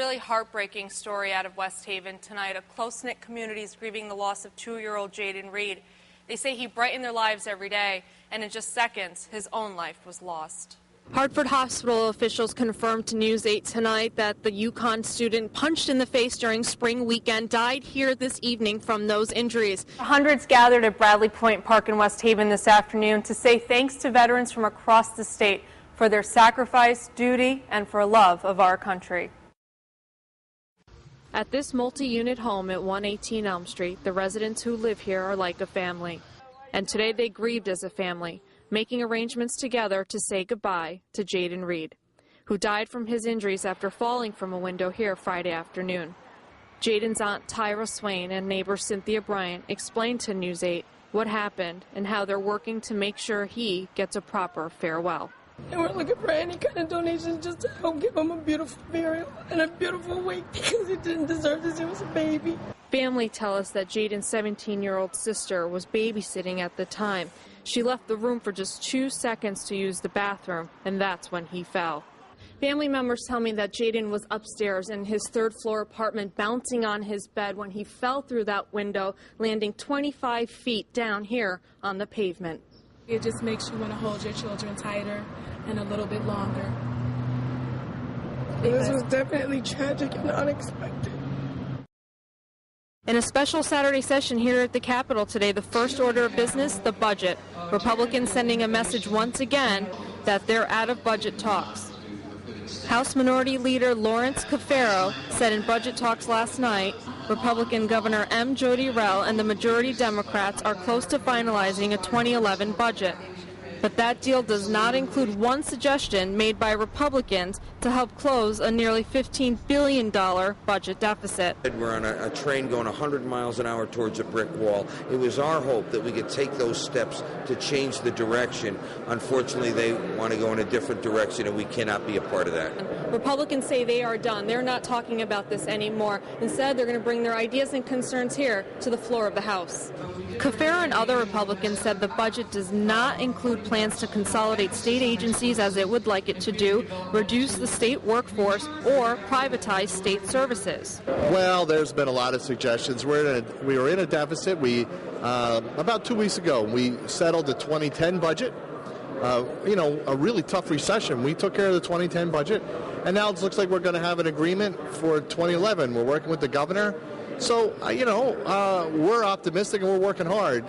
really heartbreaking story out of West Haven tonight. A close-knit community is grieving the loss of 2-year-old Jaden Reed. They say he brightened their lives every day, and in just seconds, his own life was lost. Hartford Hospital officials confirmed to News 8 tonight that the UConn student punched in the face during spring weekend died here this evening from those injuries. Hundreds gathered at Bradley Point Park in West Haven this afternoon to say thanks to veterans from across the state for their sacrifice, duty, and for love of our country. At this multi-unit home at 118 Elm Street, the residents who live here are like a family. And today they grieved as a family, making arrangements together to say goodbye to Jaden Reed, who died from his injuries after falling from a window here Friday afternoon. Jaden's aunt Tyra Swain and neighbor Cynthia Bryant explained to News 8 what happened and how they're working to make sure he gets a proper farewell. And we're looking for any kind of donations just to help give him a beautiful burial and a beautiful wake because he didn't deserve this. He was a baby. Family tell us that Jaden's 17-year-old sister was babysitting at the time. She left the room for just 2 seconds to use the bathroom, and that's when he fell. Family members tell me that Jaden was upstairs in his third-floor apartment bouncing on his bed when he fell through that window, landing 25 feet down here on the pavement. It just makes you want to hold your children tighter and a little bit longer. This was definitely tragic and unexpected. In a special Saturday session here at the Capitol today, the first order of business, the budget. Republicans sending a message once again that they're out of budget talks. House Minority Leader Lawrence Cafaro said in budget talks last night, Republican Governor M. Jody Rell and the majority Democrats are close to finalizing a 2011 budget. But that deal does not include one suggestion made by Republicans to help close a nearly $15 billion budget deficit. We're on a train going 100 miles an hour towards a brick wall. It was our hope that we could take those steps to change the direction. Unfortunately, they want to go in a different direction, and we cannot be a part of that. Republicans say they are done. They're not talking about this anymore. Instead, they're going to bring their ideas and concerns here to the floor of the House. Cafaro and other Republicans said the budget does not include plans to consolidate state agencies as it would like it to do, reduce the state workforce, or privatize state services. Well, there's been a lot of suggestions. We were in a deficit. About 2 weeks ago, we settled the 2010 budget. A really tough recession. We took care of the 2010 budget, and now it looks like we're going to have an agreement for 2011. We're working with the governor. So, we're optimistic and we're working hard.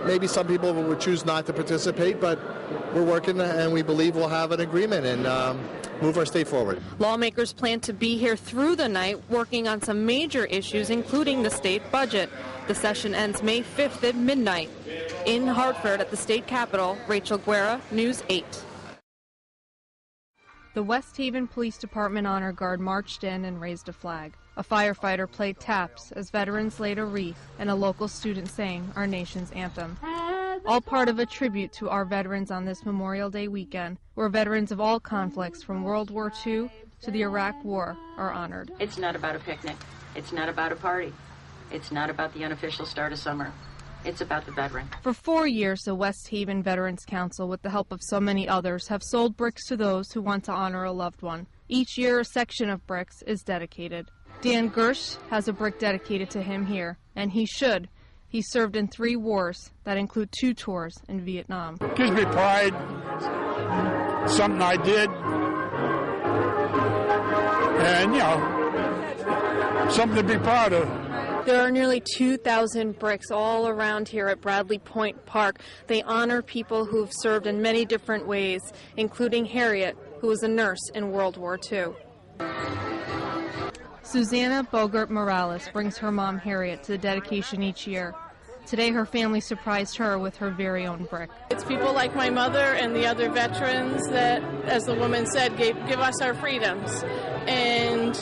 Maybe some people would choose not to participate, but we're working and we believe we'll have an agreement and move our state forward. Lawmakers plan to be here through the night working on some major issues, including the state budget. The session ends May 5th at midnight. In Hartford at the state capitol, Rachel Guerra, News 8. The West Haven Police Department Honor Guard marched in and raised a flag. A firefighter played taps as veterans laid a wreath and a local student sang our nation's anthem. All part of a tribute to our veterans on this Memorial Day weekend, where veterans of all conflicts from World War II to the Iraq War are honored. It's not about a picnic. It's not about a party. It's not about the unofficial start of summer. It's about the veteran. For 4 years, the West Haven Veterans Council, with the help of so many others, have sold bricks to those who want to honor a loved one. Each year, a section of bricks is dedicated. Dan Gersh has a brick dedicated to him here, and he should. He served in 3 wars that include 2 tours in Vietnam. Gives me pride, something I did, and, something to be proud of. There are nearly 2,000 bricks all around here at Bradley Point Park. They honor people who have served in many different ways, including Harriet, who was a nurse in World War II. Susanna Bogart Morales brings her mom Harriet to the dedication each year. Today her family surprised her with her very own brick. It's people like my mother and the other veterans that, as the woman said, give us our freedoms. And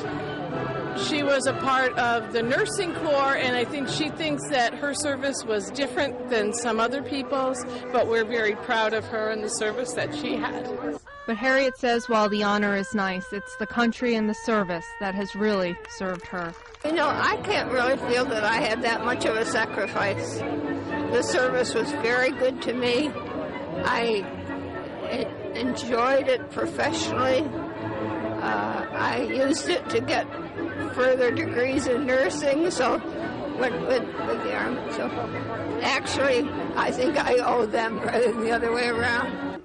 she was a part of the nursing corps, and I think she thinks that her service was different than some other people's, but we're very proud of her and the service that she had. But Harriet says while the honor is nice, it's the country and the service that has really served her. I can't really feel that I had that much of a sacrifice. The service was very good to me. I enjoyed it professionally. I used it to get further degrees in nursing, so with the Army. So actually, I think I owe them rather than the other way around.